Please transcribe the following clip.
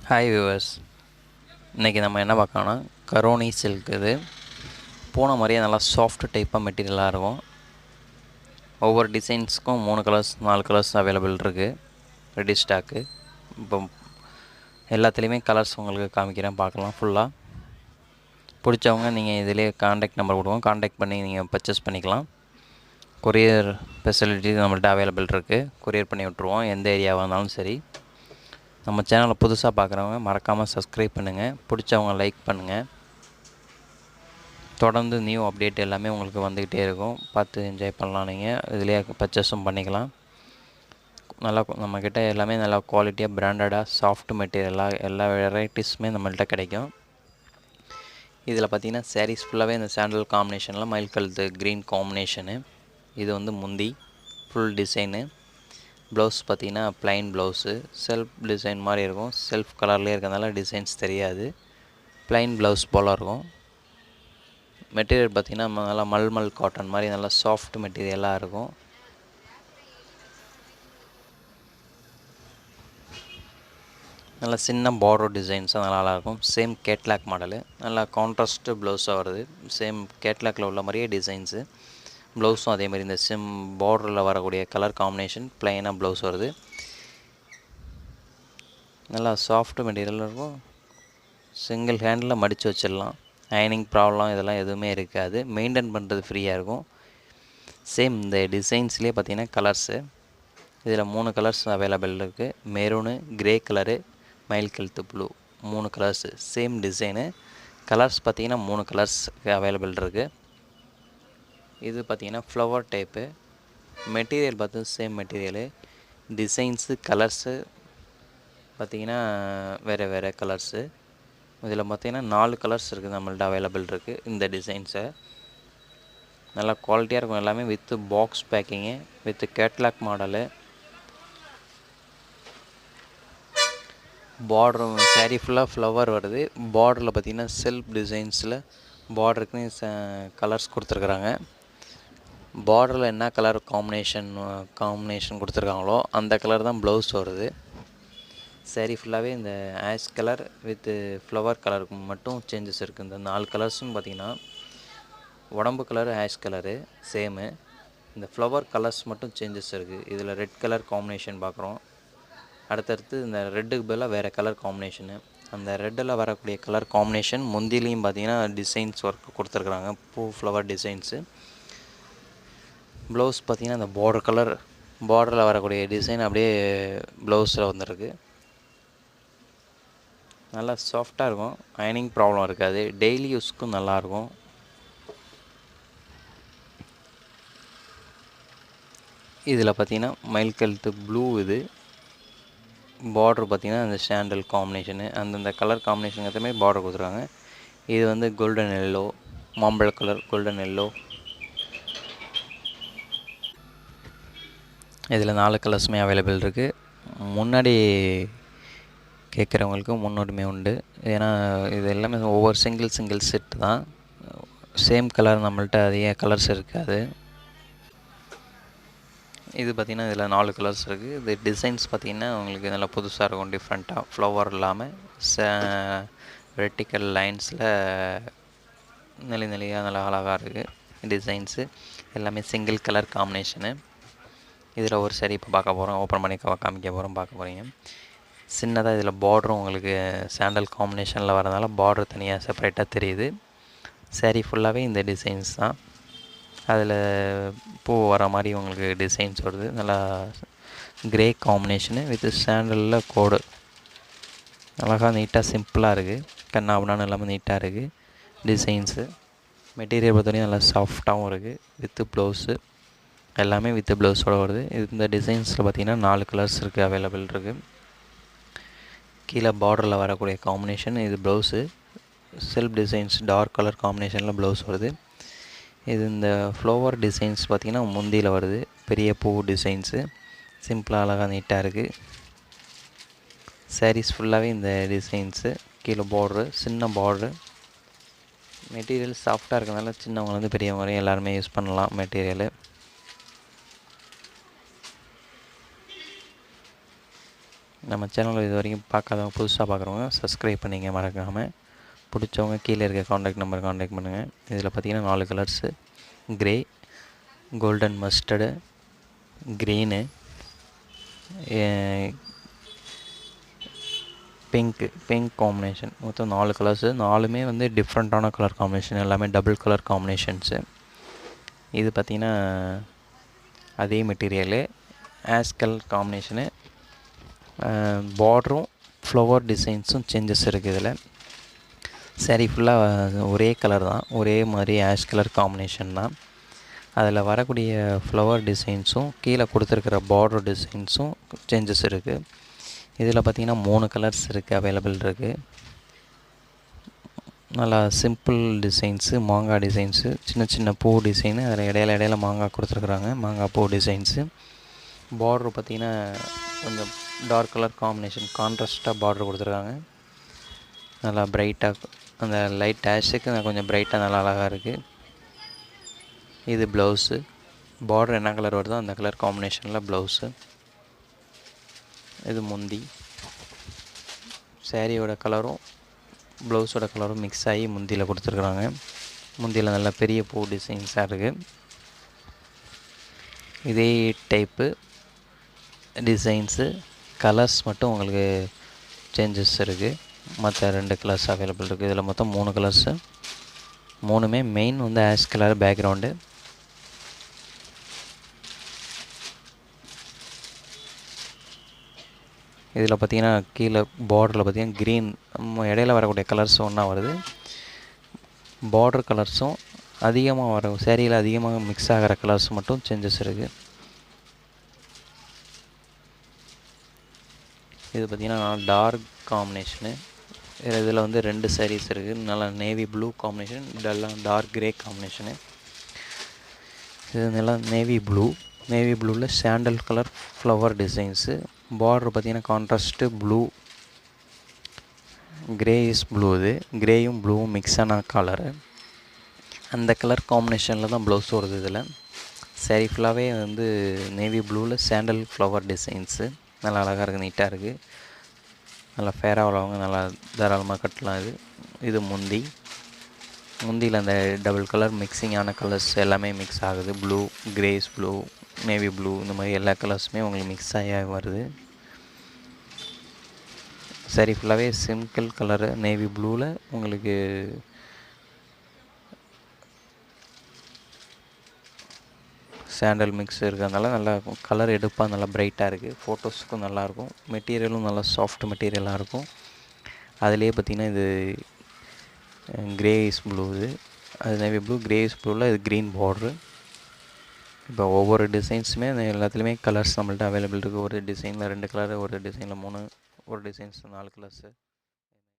Hi viewers, இன்றைக்கி நம்ம என்ன பார்க்கணும்னா கரோனி சில்க். இது போன மாதிரியே நல்லா சாஃப்ட் டைப்பாக மெட்டீரியலாக இருக்கும். ஒவ்வொரு டிசைன்ஸுக்கும் 3 கலர்ஸ் 4 கலர்ஸ் அவைலபிள் இருக்குது ரெடி ஸ்டாக்கு. இப்போ எல்லாத்துலேயுமே கலர்ஸ் உங்களுக்கு காமிக்கிறேன், பார்க்கலாம் ஃபுல்லாக. பிடிச்சவங்க நீங்கள் இதிலே காண்டாக்ட் நம்பர் கொடுவோம், காண்டாக்ட் பண்ணி நீங்கள் பர்ச்சேஸ் பண்ணிக்கலாம். கொரியர் ஃபெசிலிட்டி நம்மள்ட்ட அவைலபிள் இருக்குது, கொரியர் பண்ணி விட்ருவோம் எந்த ஏரியாவாக இருந்தாலும் சரி. நம்ம சேனலை புதுசாக பார்க்குறவங்க மறக்காமல் சப்ஸ்கிரைப் பண்ணுங்கள், பிடிச்சவங்க லைக் பண்ணுங்கள். தொடர்ந்து நியூ அப்டேட் எல்லாமே உங்களுக்கு வந்துக்கிட்டே இருக்கும், பார்த்து என்ஜாய் பண்ணலாம். நீங்கள் இதிலே பர்ச்சேஸும் பண்ணிக்கலாம். நல்லா நம்மக்கிட்ட எல்லாமே நல்லா குவாலிட்டியாக பிராண்டடாக சாஃப்ட் மெட்டீரியலாக எல்லா வெரைட்டிஸுமே நம்மள்ட்ட கிடைக்கும். இதில் பார்த்திங்கன்னா சாரீஸ் ஃபுல்லாகவே இந்த சாண்டல் காம்பினேஷனில் மயில் கழுத்து க்ரீன் காம்பினேஷனு. இது வந்து முந்தி ஃபுல் டிசைனு. ப்ளவுஸ் பார்த்திங்கன்னா ப்ளைன் ப்ளவுஸு, செல்ஃப் டிசைன் மாதிரி இருக்கும். செல்ஃப் கலர்லேயே இருக்கிறதுனால டிசைன்ஸ் தெரியாது, ப்ளைன் ப்ளவுஸ் போல் இருக்கும். மெட்டீரியல் பார்த்திங்கன்னா நல்லா மல்மல் காட்டன் மாதிரி நல்லா சாஃப்ட் மெட்டீரியலாக இருக்கும். நல்லா சின்ன பார்டர் டிசைன்ஸும் நல்லாயிருக்கும். சேம் கேட்லாக் மாடலு, நல்லா கான்ட்ராஸ்ட்டு ப்ளவுஸாக வருது. சேம் கேட்லாக்கில் உள்ள மாதிரியே டிசைன்ஸு. ப்ளவுஸும் அதே மாதிரி இந்த பார்டரில் வரக்கூடிய கலர் காம்பினேஷன் ப்ளைனாக ப்ளவுஸ் வருது. நல்லா சாஃப்ட் மெட்டீரியல் இருக்கும். சிங்கிள் ஹேண்டில் மடித்து வச்சிடலாம். அயனிங் ப்ராப்ளம் இதெல்லாம் எதுவுமே இருக்காது. மெயின்டைன் பண்ணுறது ஃப்ரீயாக இருக்கும். சேம் இந்த டிசைன்ஸ்லேயே பார்த்திங்கன்னா கலர்ஸு இதில் 3 கலர்ஸ் அவைலபிள் இருக்குது. மெரூனு, க்ரே கலரு, மயில் கழுத்து blue, 3 colours same design. Colours பார்த்திங்கன்னா 3 கலர்ஸ் அவைலபிள் இருக்குது. இது பார்த்திங்கன்னா ஃப்ளவர் டைப்பு. மெட்டீரியல் பார்த்து சேம் மெட்டீரியலு. டிசைன்ஸு கலர்ஸு பார்த்திங்கன்னா வேறு கலர்ஸு. இதில் பார்த்திங்கன்னா 4 கலர்ஸ் இருக்குது நம்மள்ட்ட அவைலபிள் இருக்குது. இந்த டிசைன்ஸை நல்லா குவாலிட்டியாக இருக்கும். எல்லாமே with box packing, with catalogue model. பார்ட்ரு சாரீ ஃபுல்லாக ஃப்ளவர் வருது. பார்டரில் பார்த்திங்கன்னா செல்ஃப் டிசைன்ஸில் பார்டருக்குன்னு கலர்ஸ் கொடுத்துருக்குறாங்க. பார்டரில் என்ன கலர் காம்பினேஷன் கொடுத்துருக்காங்களோ அந்த கலர் தான் ப்ளவுஸ் வருது. சாரீ ஃபுல்லாகவே இந்த ஆஷ் கலர் வித்து ஃப்ளவர் கலருக்கு மட்டும் சேஞ்சஸ் இருக்குது. இந்த 4 கலர்ஸும் பார்த்திங்கன்னா உடம்பு கலரு ஆஷ் கலரு சேமு. இந்த ஃப்ளவர் கலர்ஸ் மட்டும் சேஞ்சஸ் இருக்குது. இதில் ரெட் கலர் காம்பினேஷன் பார்க்குறோம். அடுத்தடுத்து இந்த ரெட்டுக்கு பதிலாக வேறு கலர் காம்பினேஷனு. அந்த ரெட்டில் வரக்கூடிய கலர் காம்பினேஷன் முந்திலையும் பார்த்திங்கன்னா டிசைன்ஸ் ஒர்க் கொடுத்துருக்குறாங்க, பூ ஃப்ளவர் டிசைன்ஸு. ப்ளவுஸ் பார்த்திங்கன்னா அந்த பார்டரில் வரக்கூடிய டிசைன் அப்படியே ப்ளவுஸில் வந்துருக்கு. நல்லா சாஃப்டாக இருக்கும், அயனிங் ப்ராப்ளம் இருக்காது, டெய்லி யூஸ்க்கும் நல்லாயிருக்கும். இதில் பார்த்திங்கன்னா மயில் கழுத்து ப்ளூ. இது பார்ட்ரு பார்த்திங்கன்னா அந்த சாண்டல் காம்பினேஷனு, அந்தந்த கலர் காம்பினேஷன் எதுவுமே பார்டர் கொடுத்துருக்காங்க. இது வந்து கோல்டன் எல்லோ, மாம்பழ கலர், கோல்டன் எல்லோ. இதில் 4 கலர்ஸுமே அவைலபிள் இருக்குது. முன்னாடி கேட்குறவங்களுக்கு முன்னுரிமை உண்டு. ஏன்னா இது எல்லாமே ஒவ்வொரு சிங்கிள் செட்டு தான். சேம் கலர் நம்மள்ட்ட அதிக கலர்ஸ் இருக்காது. இது பார்த்திங்கன்னா இதில் 4 கலர்ஸ் இருக்குது. இது டிசைன்ஸ் பார்த்திங்கன்னா உங்களுக்கு நல்லா புதுசாக இருக்கும், டிஃப்ரெண்ட்டாக. ஃப்ளவர் இல்லாமல் வெர்டிக்கல் லைன்ஸில் நிலையாக நல்லா அழகாக இருக்குது டிசைன்ஸு. எல்லாமே சிங்கிள் கலர் காம்பினேஷனு. இதில் ஒரு சரி இப்போ பார்க்க போகிறோம், ஓப்பன் பண்ணி காமிக்க போகிறோம், பார்க்க போகிறீங்க. சின்னதாக இதில் பார்டரும் உங்களுக்கு சாண்டல் காம்பினேஷனில் வரதுனால பார்டர் தனியாக செப்பரேட்டாக தெரியுது. சாரீ ஃபுல்லாகவே இந்த டிசைன்ஸ் தான். அதில் பூ வர மாதிரி உங்களுக்கு டிசைன்ஸ் வருது. நல்லா க்ரே காம்பினேஷனு வித் சாண்டலில் கோடு. அழகாக நீட்டாக சிம்பிளாக இருக்குது, கண்ணாபுனான்னு இல்லாமல் நீட்டாக இருக்குது டிசைன்ஸு. மெட்டீரியல் பொறுத்தவரைக்கும் நல்லா சாஃப்டாகவும் இருக்குது. வித்து ப்ளவுஸு எல்லாமே வித்து ப்ளவுஸோடு வருது. இந்த டிசைன்ஸில் பார்த்திங்கன்னா 4 கலர்ஸ் இருக்குது, அவைலபிள் இருக்குது. கீழே பார்டரில் வரக்கூடிய காம்பினேஷன் இது blouse. Self designs dark colour காம்பினேஷனில் ப்ளவுஸ் வருது. இது இந்த ஃப்ளவர் டிசைன்ஸ் பார்த்திங்கன்னா முந்தியில் வருது, பெரிய பூ டிசைன்ஸு. சிம்பிளாக அழகாக நீட்டாக இருக்குது. சாரீஸ் ஃபுல்லாகவே இந்த டிசைன்ஸு. கீழே பார்ட்ரு, சின்ன பார்ட்ரு. மெட்டீரியல் சாஃப்டாக இருக்கிறதுனால சின்னவங்கலேருந்து பெரியவங்க வரையும் எல்லாருமே யூஸ் பண்ணலாம் மெட்டீரியலு. நம்ம சேனலில் இது வரைக்கும் பார்க்காதவங்க புதுசாக பார்க்குறவங்க சப்ஸ்கிரைப் பண்ணிங்க மறக்காமல். பிடிச்சவங்க கீழே இருக்க காண்டாக்ட் நம்பர் காண்டாக்ட் பண்ணுங்கள். இதில் பார்த்தீங்கன்னா 4 colours: grey, golden mustard, green, pink combination. மொத்தம் 4 கலர்ஸு. 4மே வந்து டிஃப்ரெண்ட்டான கலர் காம்பினேஷன், எல்லாமே டபுள் கலர் காம்பினேஷன்ஸு. இது பார்த்திங்கன்னா அதே மெட்டீரியலு, ஆஷ் கலர் காம்பினேஷனு. பார்டரும் ஃப்ளவர் டிசைன்ஸும் சேஞ்சஸ் இருக்குது இதில். சரி ஃபுல்லாக ஒரே கலர் தான், ஒரே மாதிரி ஆஷ் கலர் காம்பினேஷன் தான். அதில் வரக்கூடிய ஃப்ளவர் டிசைன்ஸும் கீழே கொடுத்துருக்கிற பார்டர் டிசைன்ஸும் சேஞ்சஸ் இருக்குது. இதில் பார்த்திங்கன்னா 3 கலர்ஸ் இருக்குது, அவைலபிள் இருக்குது. நல்லா சிம்பிள் டிசைன்ஸு, மாங்காய் டிசைன்ஸு, சின்ன சின்ன பூ டிசைனு, அதில் இடையில மாங்காய் கொடுத்துருக்குறாங்க, மாங்காய் பூ டிசைன்ஸு. பார்ட்ரு பார்த்திங்கன்னா கொஞ்சம் டார்க் கலர் காம்பினேஷன், கான்ட்ராஸ்ட்டாக பார்ட்ரு கொடுத்துருக்காங்க. நல்லா ப்ரைட்டாக, அந்த லைட் ஆஷுக்கு கொஞ்சம் ப்ரைட்டாக நல்லா அழகாக இருக்குது. இது ப்ளவுஸு. பார்டர் என்ன கலர் வருதோ அந்த கலர் காம்பினேஷனில் ப்ளவுஸு. இது முந்தி. சேரீயோட கலரும் ப்ளவுஸோட கலரும் மிக்ஸ் ஆகி முந்தியில் கொடுத்துருக்குறாங்க. முந்தியில் நல்லா பெரிய பூ டிசைன்ஸாக இருக்குது. இதே டைப்பு டிசைன்ஸு, கலர்ஸ் மட்டும் உங்களுக்கு சேஞ்சஸ் இருக்குது. மற்ற 2 கலர்ஸ் அவைலபிள் இருக்குது. இதில் மொத்தம் 3 கலர்ஸு. 3மே மெயின் வந்து ஆஷ் கலர் பேக்ரவுண்டு. இதில் பார்த்திங்கன்னா கீழே பார்டரில் பார்த்திங்கன்னா க்ரீன், இடையில வரக்கூடிய கலர்ஸ் ஒன்றா வருது. பார்டர் கலர்ஸும் அதிகமாக வர சேரீயில் அதிகமாக மிக்ஸ் ஆகிற கலர்ஸ் மட்டும் சேஞ்சஸ் இருக்குது. இது பார்த்திங்கன்னா டார்க் காம்பினேஷனு. இதில் வந்து 2 சாரீஸ் இருக்குது. நல்லா நேவி ப்ளூ காம்பினேஷன், இதெல்லாம் டார்க் கிரே காம்பினேஷனு. இது நல்லா நேவி ப்ளூவில் sandal colour flower designs. Border பார்த்திங்கன்னா கான்ட்ராஸ்ட்டு ப்ளூ, கிரேயிஸ் ப்ளூ. இது கிரேயும் ப்ளூவும் மிக்ஸான கலரு. அந்த கலர் காம்பினேஷனில் தான் ப்ளவுஸ் வருது. இதில் சாரீ ஃபுல்லாகவே வந்து நேவி ப்ளூவில் சாண்டல் ஃப்ளவர் டிசைன்ஸு. நல்லா அழகாக இருக்குது, நீட்டாக இருக்குது. நல்லா ஃபேராக உள்ளவங்க நல்லா தாராளமாக கட்டலாம். இது முந்தியில் அந்த டபுள் கலர் மிக்சிங்கான கலர்ஸ் எல்லாமே மிக்ஸ் ஆகுது. Blue, grace blue, navy blue, இந்த மாதிரி எல்லா கலர்ஸுமே உங்களுக்கு மிக்ஸ் ஆகி வருது. சரி ஃபுல்லாகவே சிம்பிள் கலரு நேவி ப்ளூவில் உங்களுக்கு சாண்டல் மிக்ஸ் இருக்கிறதுனால நல்லா கலர் எடுப்பாக நல்லா ப்ரைட்டாக இருக்குது. ஃபோட்டோஸுக்கும் நல்லாயிருக்கும். மெட்டீரியலும் நல்லா சாஃப்ட் மெட்டீரியலாக இருக்கும். அதிலே பார்த்திங்கன்னா இது கிரேயிஸ் ப்ளூ. அது நேவி ப்ளூ, கிரேயிஸ் ப்ளூவில் இது க்ரீன் பார்ட்ரு. இப்போ ஒவ்வொரு டிசைன்ஸுமே எல்லாத்துலேயுமே கலர்ஸ் நம்மள்ட்ட அவைலபிள் இருக்குது. ஒரு டிசைனில் 2 கலரு, ஒரு டிசைனில் 3, ஒரு டிசைன்ஸ் 4 கலர்ஸு.